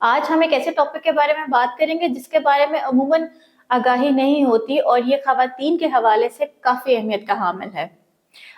आज हम एक ऐसे टॉपिक के बारे में बात करेंगे जिसके बारे में अमूमन आगाही नहीं होती और ये खवातीन के हवाले से काफी अहमियत का हामिल है।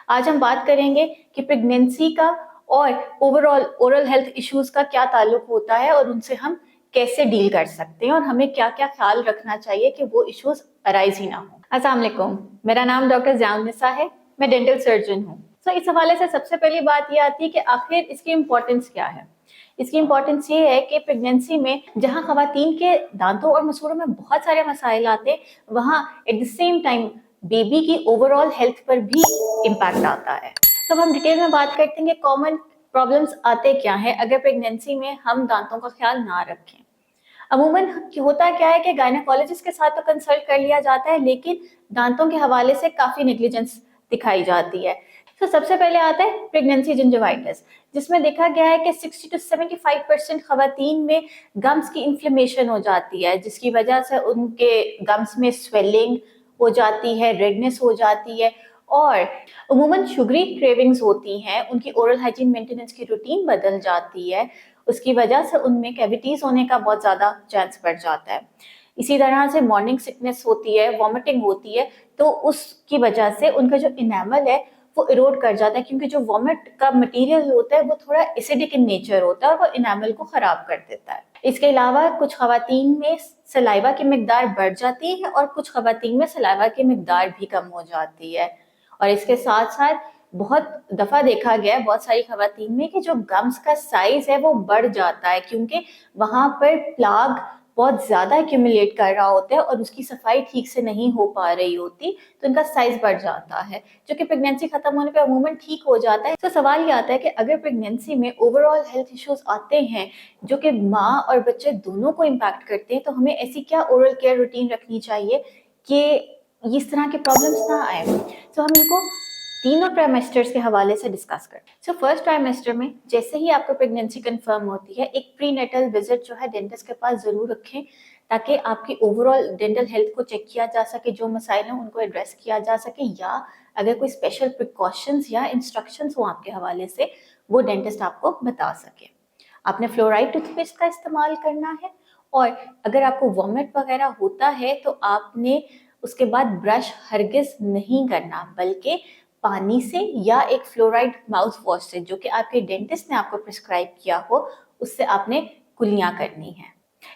आज हम बात करेंगे कि प्रेगनेंसी का और ओवरऑल ओरल हेल्थ इश्यूज का क्या ताल्लुक होता है और उनसे हम कैसे डील कर सकते हैं और हमें क्या क्या ख्याल रखना चाहिए कि वो इश्यूज अराइज ही ना हो। अस्सलाम वालेकुम, मेरा नाम डॉक्टर ज़िया-उन-निसा है, मैं डेंटल सर्जन हूँ। तो इस हवाले से सबसे पहली बात ये आती है कि आखिर इसकी इम्पोर्टेंस क्या है। इसकी इम्पोर्टेंस ये है कि प्रेगनेंसी में जहाँ खवातीन के दांतों और मसूड़ों में बहुत सारे मसाइल आते हैं, वहाँ at the same time baby की ओवरऑल हेल्थ पर भी इम्पैक्ट आता है। तो हम डिटेल में बात करते हैं कि कॉमन प्रॉब्लम्स आते क्या हैं अगर प्रेगनेंसी में हम दांतों का ख्याल ना रखें। अमूमन होता क्या है कि गायनेकोलॉजिस्ट के साथ तो कंसल्ट कर लिया जाता है, लेकिन दांतों के हवाले से काफी नेग्लिजेंस दिखाई जाती है। तो सबसे पहले आता है प्रेगनेंसी जिंजिवाइटिस, जिसमें देखा गया है कि 60 to 75% खवातीन में गम्स की इन्फ्लेमेशन हो जाती है, जिसकी वजह से उनके गम्स में स्वेलिंग हो जाती है, रेडनेस हो जाती है और अमूमन शुगरी क्रेविंग्स होती हैं। उनकी ओरल हाइजीन मेंटेनेंस की रूटीन बदल जाती है, उसकी वजह से उनमें कैविटीज होने का बहुत ज्यादा चांस बढ़ जाता है। इसी तरह से मॉर्निंग सिकनेस होती है, वॉमिटिंग होती है, तो उसकी वजह से उनका जो इनेमल है वो इरोड कर जाता है, क्योंकि जो वॉमिट का मटेरियल होता है वो थोड़ा एसिडिक इन नेचर होता है और वो इनेमल को खराब कर देता है। इसके अलावा कुछ खवातीन में सलाइवा की मिकदार बढ़ जाती है और कुछ खवातीन में सलाइवा की मिकदार भी कम हो जाती है। और इसके साथ साथ बहुत दफा देखा गया है बहुत सारी खवातीन में कि जो गम्स का साइज है वो बढ़ जाता है, क्योंकि वहां पर प्लाग बहुत ज्यादा एक्यूमुलेट कर रहा होता है और उसकी सफाई ठीक से नहीं हो पा रही होती, तो इनका साइज बढ़ जाता है, जो कि प्रेगनेंसी खत्म होने पे अमूमन ठीक हो जाता है। तो सवाल ये आता है कि अगर प्रेगनेंसी में ओवरऑल हेल्थ इश्यूज आते हैं जो कि माँ और बच्चे दोनों को इम्पैक्ट करते हैं, तो हमें ऐसी क्या ओरल केयर रूटीन रखनी चाहिए कि इस तरह के प्रॉब्लम्स ना आए। तो हम इनको तीनों ट्राइमेस्टर्स के हवाले से डिस्कस करते हैं। सो फर्स्ट ट्राइमेस्टर में जैसे ही आपको प्रेगनेंसी कंफर्म होती है, एक प्रीनेटल विजिट जो है डेंटिस्ट के पास जरूर रखें, ताकि आपकी ओवरऑल डेंटल हेल्थ को चेक किया जा सके, जो मसाइल हैं उनको एड्रेस किया जा सके, या अगर कोई स्पेशल प्रिकॉशंस या इंस्ट्रक्शंस हो आपके हवाले से वो डेंटिस्ट आपको बता सके। आपने फ्लोराइड टूथपेस्ट का इस्तेमाल करना है और अगर आपको वॉमिट वगैरह होता है तो आपने उसके बाद ब्रश हरगिज नहीं करना, बल्कि पानी से या एक फ्लोराइड माउथ वॉश से, जो कि आपके डेंटिस्ट ने आपको प्रिस्क्राइब किया हो, उससे आपने कुलियां करनी है।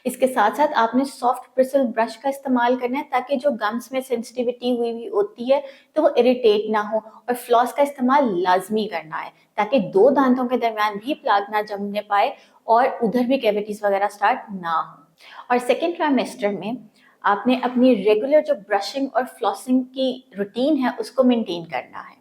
इसके साथ साथ आपने सॉफ्ट ब्रिसल ब्रश का इस्तेमाल करना है, ताकि जो गम्स में सेंसिटिविटी हुई होती है तो वो इरिटेट ना हो, और फ्लॉस का इस्तेमाल लाजमी करना है, ताकि दो दांतों के दरमियान भी प्लाग ना जमने पाए और उधर भी कैविटीज वगैरह स्टार्ट ना हो। और सेकेंड ट्राइमेस्टर में आपने अपनी रेगुलर जो ब्रशिंग और फ्लॉसिंग की रूटीन है उसको मेंटेन करना है।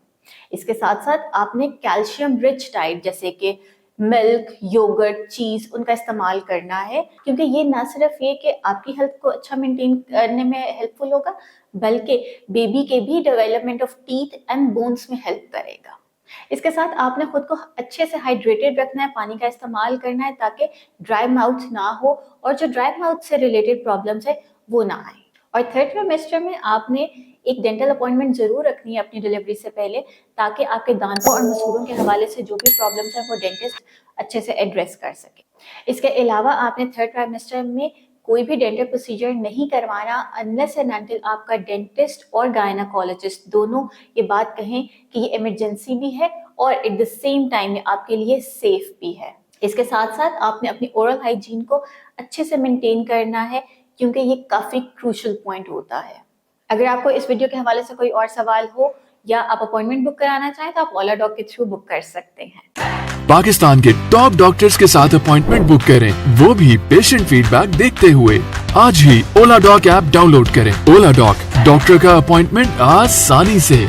इसके साथ साथ आपने कैल्शियम रिच डाइट जैसे कि मिल्क, योगर्ट, चीज, उनका इस्तेमाल करना है, क्योंकि ये ना सिर्फ ये कि आपकी हेल्थ को अच्छा मेंटेन करने में हेल्पफुल होगा, बल्कि बेबी के भी development of teeth and bones में हेल्प करेगा। इसके साथ आपने खुद को अच्छे से हाइड्रेटेड रखना है, पानी का इस्तेमाल करना है, ताकि ड्राई माउथ ना हो और जो ड्राई माउथ से रिलेटेड प्रॉब्लम्स है वो ना आए। और थर्ड ट्राइमेस्टर में आपने एक डेंटल अपॉइंटमेंट जरूर रखनी है अपनी डिलीवरी से पहले, ताकि आपके दांतों और मसूड़ों के हवाले से जो भी प्रॉब्लम्स है वो डेंटिस्ट अच्छे से एड्रेस कर सके। इसके अलावा आपने थर्ड ट्राइमेस्टर में कोई भी डेंटल प्रोसीजर नहीं करवाना अनलेस एंड अनटिल आपका डेंटिस्ट और गायनेकोलॉजिस्ट दोनों ये बात कहें कि ये इमरजेंसी भी है और एट द सेम टाइम आपके लिए सेफ भी है। इसके साथ साथ आपने अपनी ओरल हाइजीन को अच्छे से मेंटेन करना है, क्योंकि ये काफी क्रूशल पॉइंट होता है। अगर आपको इस वीडियो के हवाले से कोई और सवाल हो या आप अपॉइंटमेंट बुक कराना चाहें तो आप ओला डॉक के थ्रू बुक कर सकते हैं। पाकिस्तान के टॉप डॉक्टर्स के साथ अपॉइंटमेंट बुक करें, वो भी पेशेंट फीडबैक देखते हुए। आज ही ओला डॉक ऐप डाउनलोड करें। ओला डॉक, डॉक्टर का अपॉइंटमेंट आसानी से।